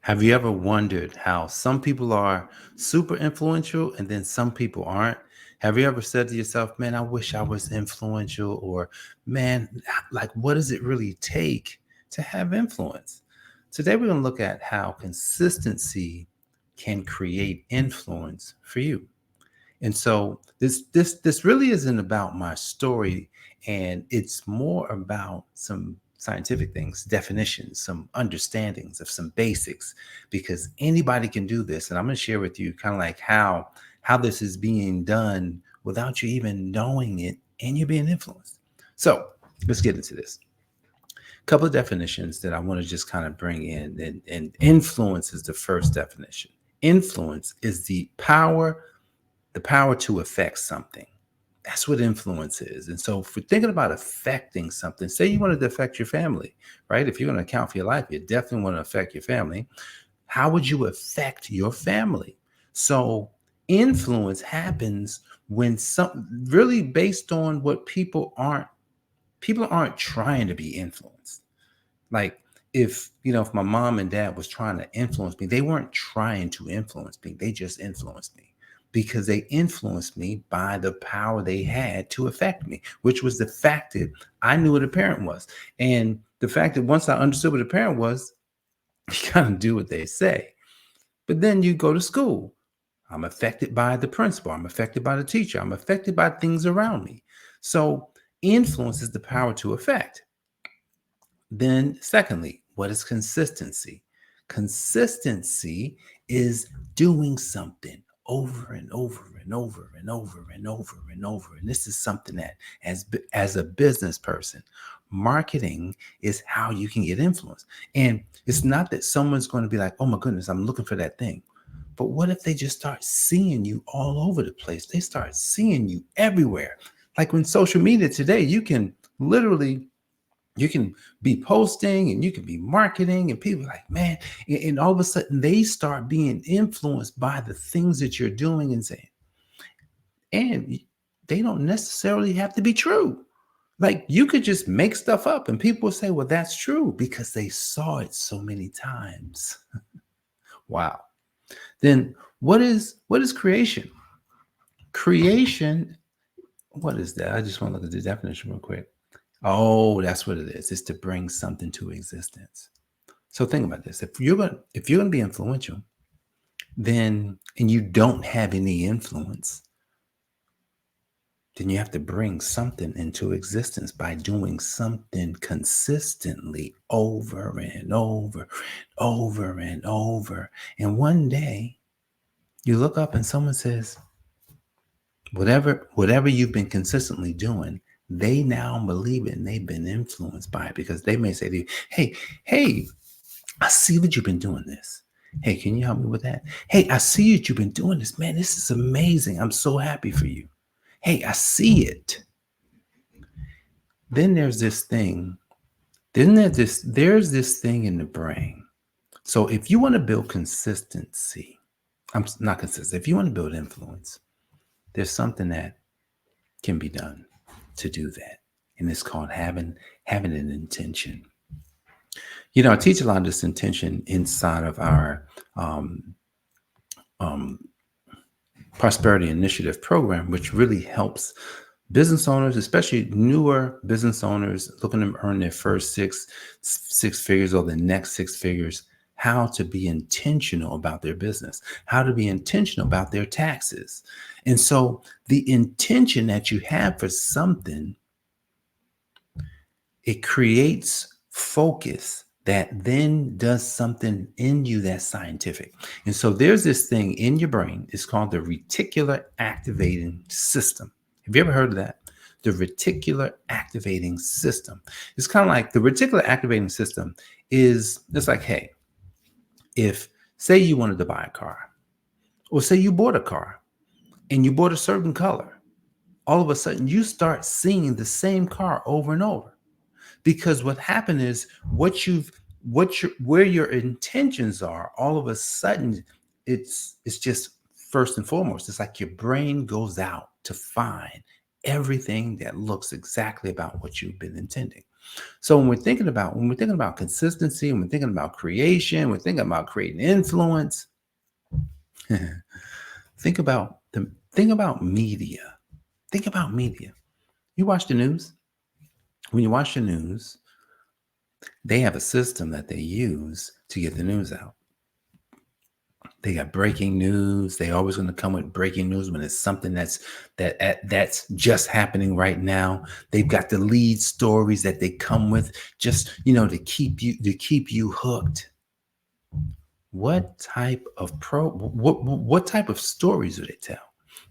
Have you ever wondered how some people are super influential and then some people aren't? Have you ever said to yourself, man, I wish I was influential? Or, man, like, what does it really take to have influence? Today, we're going to look at how consistency can create influence for you. And so this really isn't about my story, and it's more about some scientific things, definitions, some understandings of some basics, because anybody can do this. And I'm going to share with you kind of like how this is being done without you even knowing it, and you're being influenced. So let's get into this. A couple of definitions that I want to just kind of bring in, and influence is the first definition. Influence is the power to affect something. That's what influence is. And so if we're thinking about affecting something, say you wanted to affect your family, right? If you're going to account for your life, you definitely want to affect your family. How would you affect your family? So influence happens when some really based on what people aren't trying to be influenced. Like if my mom and dad was trying to influence me, they weren't trying to influence me. They just influenced me because they influenced me by the power they had to affect me, which was the fact that I knew what a parent was. And the fact that once I understood what a parent was, you kind of do what they say. But then you go to school. I'm affected by the principal. I'm affected by the teacher. I'm affected by things around me. So influence is the power to affect. Then, secondly, what is consistency? Consistency is doing something over and over and over and over and over and over. And this is something that, as a business person, marketing is how you can get influence. And it's not that someone's going to be like, oh my goodness, I'm looking for that thing. But what if they just start seeing you all over the place? They start seeing you everywhere. Like when social media today, you can be posting and you can be marketing, and people are like, man, and all of a sudden they start being influenced by the things that you're doing and saying. And they don't necessarily have to be true. Like you could just make stuff up and people will say, well, that's true because they saw it so many times. Wow. Then what is creation? Creation, what is that? I just want to look at the definition real quick. Oh, that's what it is. It's to bring something to existence. So think about this. If you're gonna be influential, then and you don't have any influence, then you have to bring something into existence by doing something consistently over and over and over and over. And one day you look up and someone says, whatever you've been consistently doing, they now believe it and they've been influenced by it because they may say to you, hey, I see that you've been doing this. Hey, can you help me with that? Hey, I see that you've been doing this. Man, this is amazing. I'm so happy for you. Hey, I see it. Then there's this thing. There's this thing in the brain. So if you want to build consistency, I'm not consistent. If you want to build influence, there's something that can be done to do that. And it's called having an intention. I teach a lot of this intention inside of our um, prosperity initiative program, which really helps business owners, especially newer business owners looking to earn their first six figures or the next six figures, how to be intentional about their business, how to be intentional about their taxes. And so the intention that you have for something, it creates focus that then does something in you that's scientific. And so there's this thing in your brain. It's called the reticular activating system. Have you ever heard of that? The reticular activating system. It's kind of like the reticular activating system is it's like, hey, if say you wanted to buy a car, or say you bought a car and you bought a certain color, all of a sudden you start seeing the same car over and over. Because what happened is where your intentions are, all of a sudden it's just first and foremost, it's like your brain goes out to find everything that looks exactly about what you've been intending. So when we're thinking about consistency, when we're thinking about creation, we're thinking about creating influence, think about media. Think about media. You watch the news. When you watch the news, they have a system that they use to get the news out. They got breaking news. They always going to come with breaking news when it's something that's just happening right now. They've got the lead stories that they come with just to keep you hooked. What type of stories do they tell?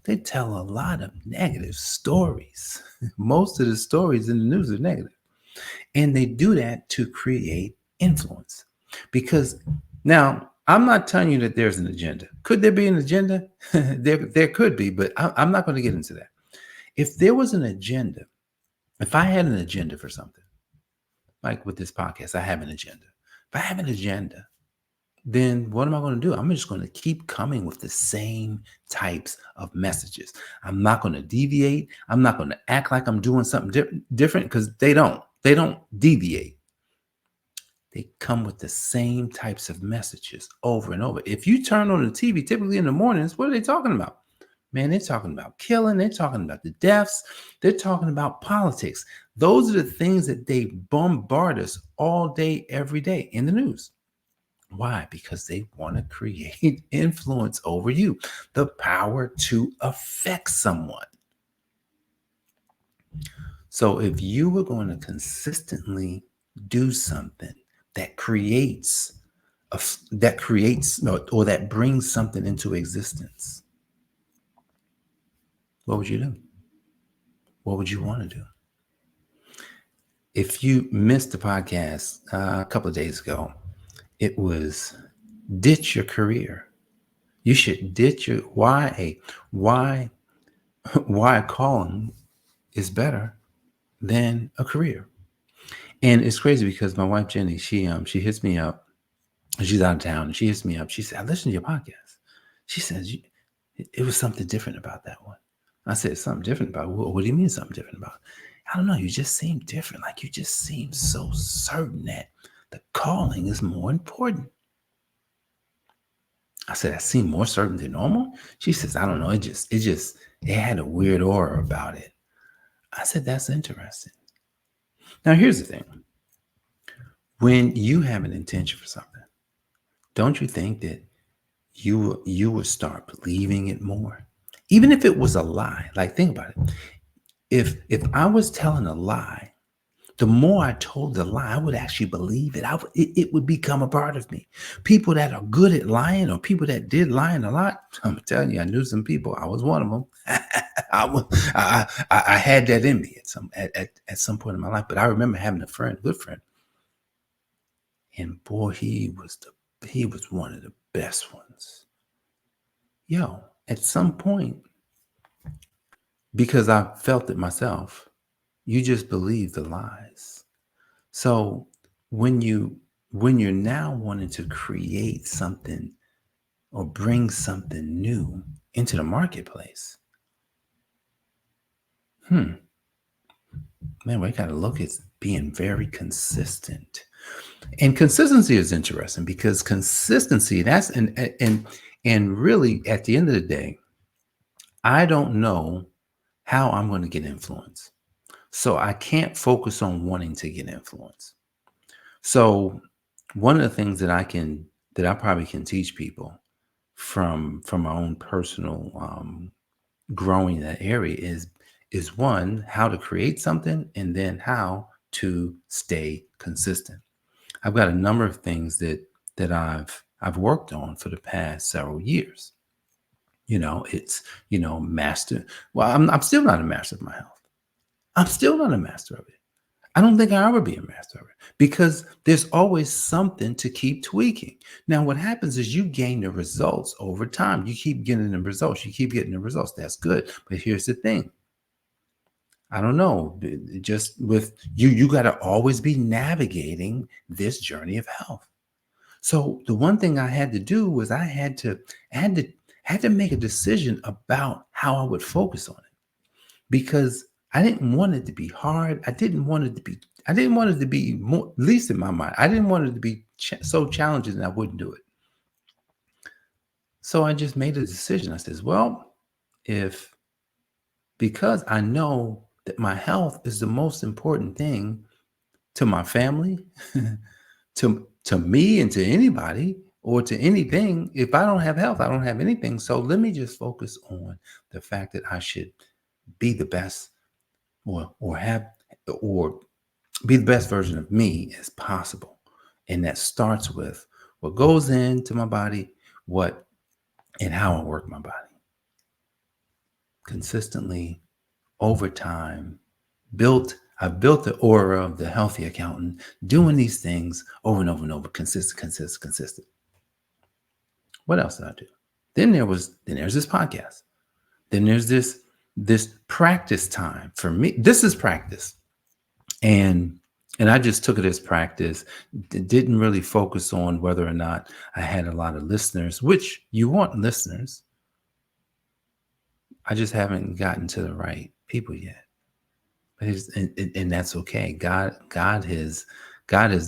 They tell a lot of negative stories. Most of the stories in the news are negative. And they do that to create influence. Because now I'm not telling you that there's an agenda. Could there be an agenda? There could be, but I'm not going to get into that. If there was an agenda, if I had an agenda for something, like with this podcast, I have an agenda. If I have an agenda, then what am I going to do? I'm just going to keep coming with the same types of messages. I'm not going to deviate. I'm not going to act like I'm doing something different because they don't. They don't deviate. They come with the same types of messages over and over. If you turn on the TV, typically in the mornings, what are they talking about? Man, they're talking about killing. They're talking about the deaths. They're talking about politics. Those are the things that they bombard us all day, every day in the news. Why? Because they want to create influence over you, the power to affect someone. So if you were going to consistently do something that creates or that brings something into existence, what would you do? What would you want to do? If you missed the podcast a couple of days ago, it was ditch your career. You should ditch your why a calling is better than a career. And it's crazy because my wife Jenny, she hits me up. She's out of town and she hits me up. She said, I listened to your podcast. She says it was something different about that one. I said, something different about what do you mean something different about? I don't know. You just seem different. Like you just seem so certain that the calling is more important. I said, I seem more certain than normal. She says, I don't know. It had a weird aura about it. I said, that's interesting. Now, here's the thing. When you have an intention for something, don't you think that you would start believing it more? Even if it was a lie. Like, think about it. If I was telling a lie, the more I told the lie, I would actually believe it. It would become a part of me. People that are good at lying or people that did lying a lot, I'm telling you, I knew some people. I was one of them. I had that in me at some point in my life. But I remember having a good friend. And boy, he was one of the best ones. Yo, at some point, because I felt it myself, you just believe the lies. So when you're now wanting to create something or bring something new into the marketplace, man, we got to look at being very consistent. And consistency is interesting because consistency, that's and really at the end of the day, I don't know how I'm going to get influence. So I can't focus on wanting to get influence. So one of the things that I probably can teach people from my own personal growing in that area is one, how to create something, and then how to stay consistent. I've got a number of things that I've worked on for the past several years. It's master. Well, I'm still not a master of my health. I'm still not a master of it. I don't think I'll ever be a master of it because there's always something to keep tweaking. Now, what happens is you gain the results over time. You keep getting the results. You keep getting the results. That's good. But here's the thing. I don't know. Just with you got to always be navigating this journey of health. So the one thing I had to do was I had to make a decision about how I would focus on it because I didn't want it to be hard. I didn't want it to be more, at least in my mind. I didn't want it to be so challenging that I wouldn't do it. So I just made a decision. I says, well, if because I know that my health is the most important thing to my family, to me and to anybody or to anything. If I don't have health, I don't have anything. So let me just focus on the fact that I should be the best or have or be the best version of me as possible. And that starts with what goes into my body, what and how I work my body consistently over time. I've built the aura of the healthy accountant, doing these things over and over and over, consistent. What else did I do? There's this podcast. Then there's this practice time for me. This is practice. And I just took it as practice. Didn't really focus on whether or not I had a lot of listeners, which you want listeners. I just haven't gotten to the right people yet. But and that's okay. God has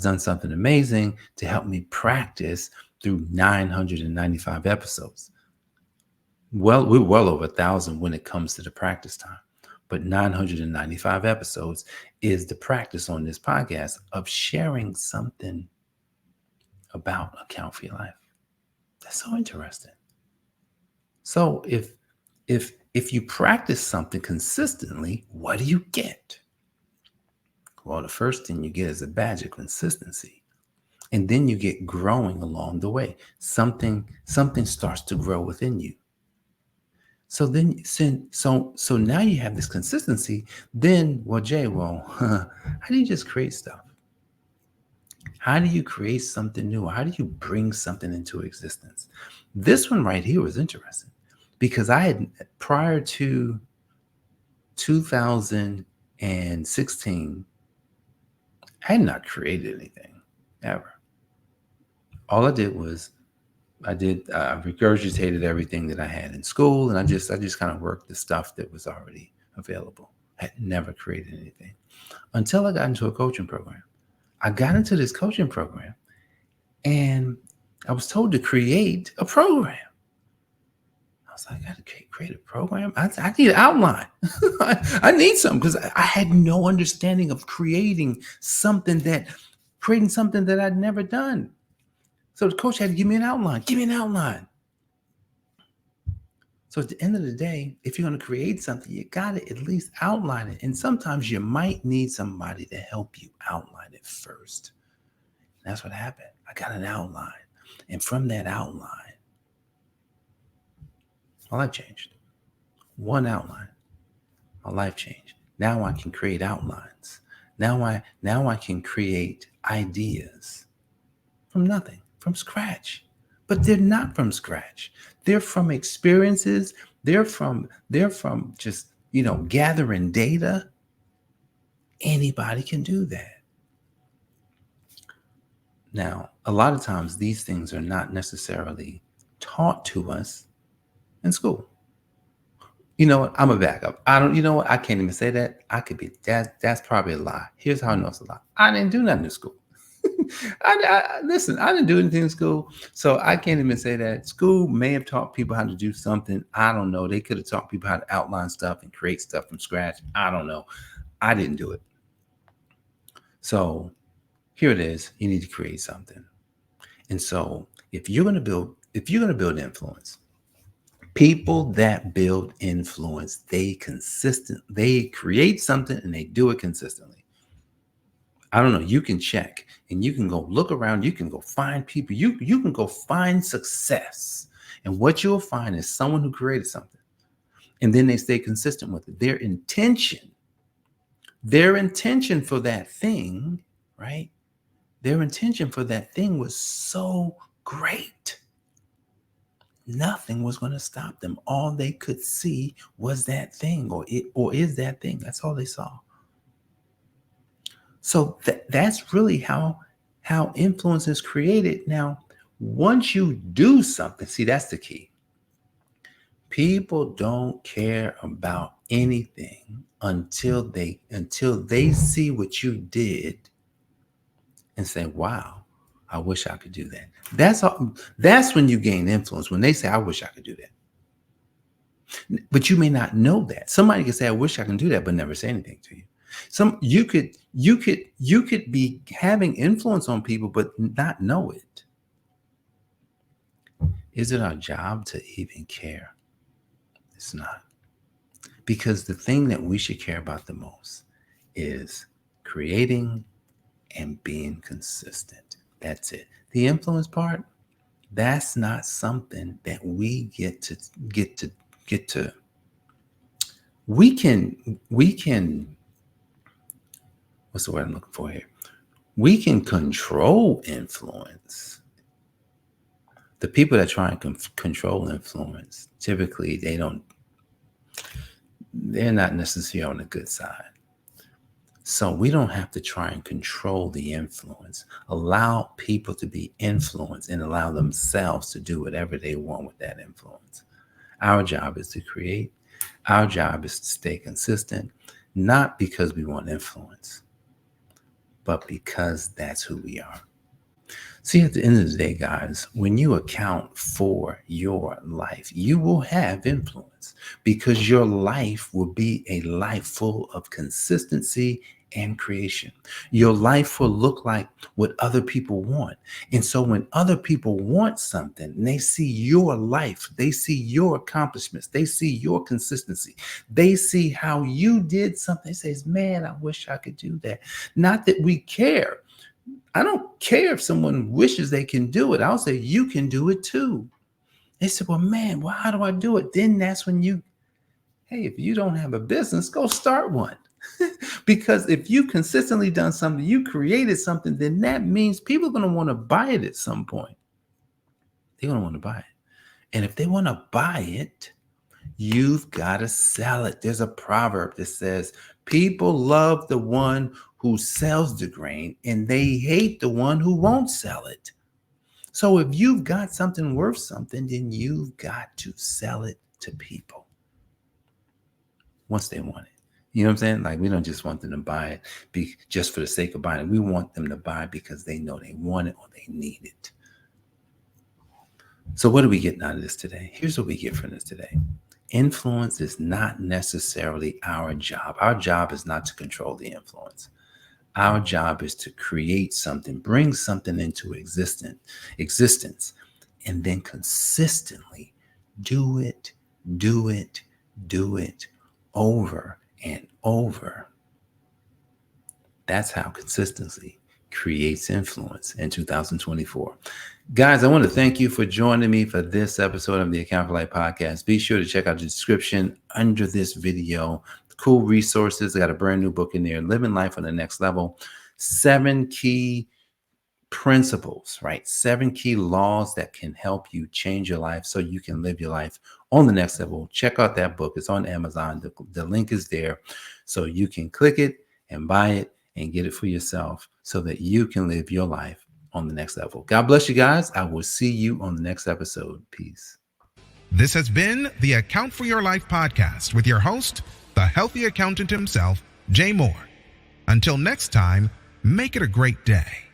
done something amazing to help me practice through 995 episodes. Well, we're well over 1,000 when it comes to the practice time. But 995 episodes is the practice on this podcast of sharing something about Account for Your Life. That's so interesting. So if you practice something consistently, what do you get? Well, the first thing you get is a badge of consistency. And then you get growing along the way. Something starts to grow within you. So then, so now you have this consistency. Then, well, Jay, how do you just create stuff? How do you create something new? How do you bring something into existence? This one right here was interesting because I had, prior to 2016, I had not created anything ever. All I did was I regurgitated everything that I had in school, and I just kind of worked the stuff that was already available. I had never created anything until I got into a coaching program. I got into this coaching program, and I was told to create a program. I was like, I got to create a program. I need an outline. I need something because I had no understanding of creating something that I'd never done. So the coach had to give me an outline. Give me an outline. So at the end of the day, if you're going to create something, you got to at least outline it. And sometimes you might need somebody to help you outline it first. And that's what happened. I got an outline. And from that outline, my life changed. One outline, my life changed. Now I can create outlines. Now I can create ideas from nothing, from scratch. But they're not from scratch. They're from experiences. They're from just, gathering data. Anybody can do that. Now, a lot of times these things are not necessarily taught to us in school. You know what? I'm a backup. I can't even say that. That's probably a lie. Here's how I know it's a lie. I didn't do nothing in school. Listen, I didn't do anything in school, so I can't even say that. School may have taught people how to do something. I don't know. They could have taught people how to outline stuff and create stuff from scratch. I don't know. I didn't do it. So here it is. You need to create something. And so if you're going to build influence, people that build influence, they create something and they do it consistently. I don't know. You can check and you can go look around. You can go find people. You can go find success. And what you'll find is someone who created something. And then they stay consistent with it. Their intention for that thing, right? Their intention for that thing was so great. Nothing was going to stop them. All they could see was that thing or is that thing. That's all they saw. So that's really how influence is created. Now, once you do something, see, that's the key. People don't care about anything until they see what you did and say, wow, I wish I could do that. That's when you gain influence, when they say, I wish I could do that. But you may not know that. Somebody can say, I wish I can do that, but never say anything to you. You could be having influence on people, but not know it. Is it our job to even care? It's not. Because the thing that we should care about the most is creating and being consistent. That's it. The influence part, that's not something that we get to. We can, what's the word I'm looking for here? We can control influence. The people that try and control influence, typically they're not necessarily on the good side. So we don't have to try and control the influence. Allow people to be influenced and allow themselves to do whatever they want with that influence. Our job is to create. Our job is to stay consistent, not because we want influence, but because that's who we are. See, at the end of the day, guys, when you account for your life, you will have influence because your life will be a life full of consistency and creation. Your life will look like what other people want. And so when other people want something and they see your life, they see your accomplishments, they see your consistency, they see how you did something, they say, man, I wish I could do that. Not that we care. I don't care if someone wishes they can do it. I'll say, you can do it too. They said, well, man, how do I do it? Then that's when hey, if you don't have a business, go start one. Because if you consistently done something, you created something, then that means people are going to want to buy it at some point. They're going to want to buy it. And if they want to buy it, you've got to sell it. There's a proverb that says, people love the one who sells the grain and they hate the one who won't sell it. So if you've got something worth something, then you've got to sell it to people once they want it. You know what I'm saying? Like, we don't just want them to buy it just for the sake of buying it. We want them to buy it because they know they want it or they need it. So what are we getting out of this today? Here's what we get from this today. Influence is not necessarily our job. Our job is not to control the influence. Our job is to create something, bring something into existence, and then consistently do it over and over. That's how consistency creates influence in 2024. Guys, I want to thank you for joining me for this episode of the I AFYL Podcast. Be sure to check out the description under this video. Cool resources. I got a brand new book in there, Living Life on the Next Level. 7 key principles, right? 7 key laws that can help you change your life so you can live your life on the next level. Check out that book. It's on Amazon. The link is there. So you can click it and buy it and get it for yourself so that you can live your life on the next level. God bless you guys. I will see you on the next episode. Peace. This has been the Account for Your Life podcast with your host, the healthy accountant himself, Jay Moore. Until next time, make it a great day.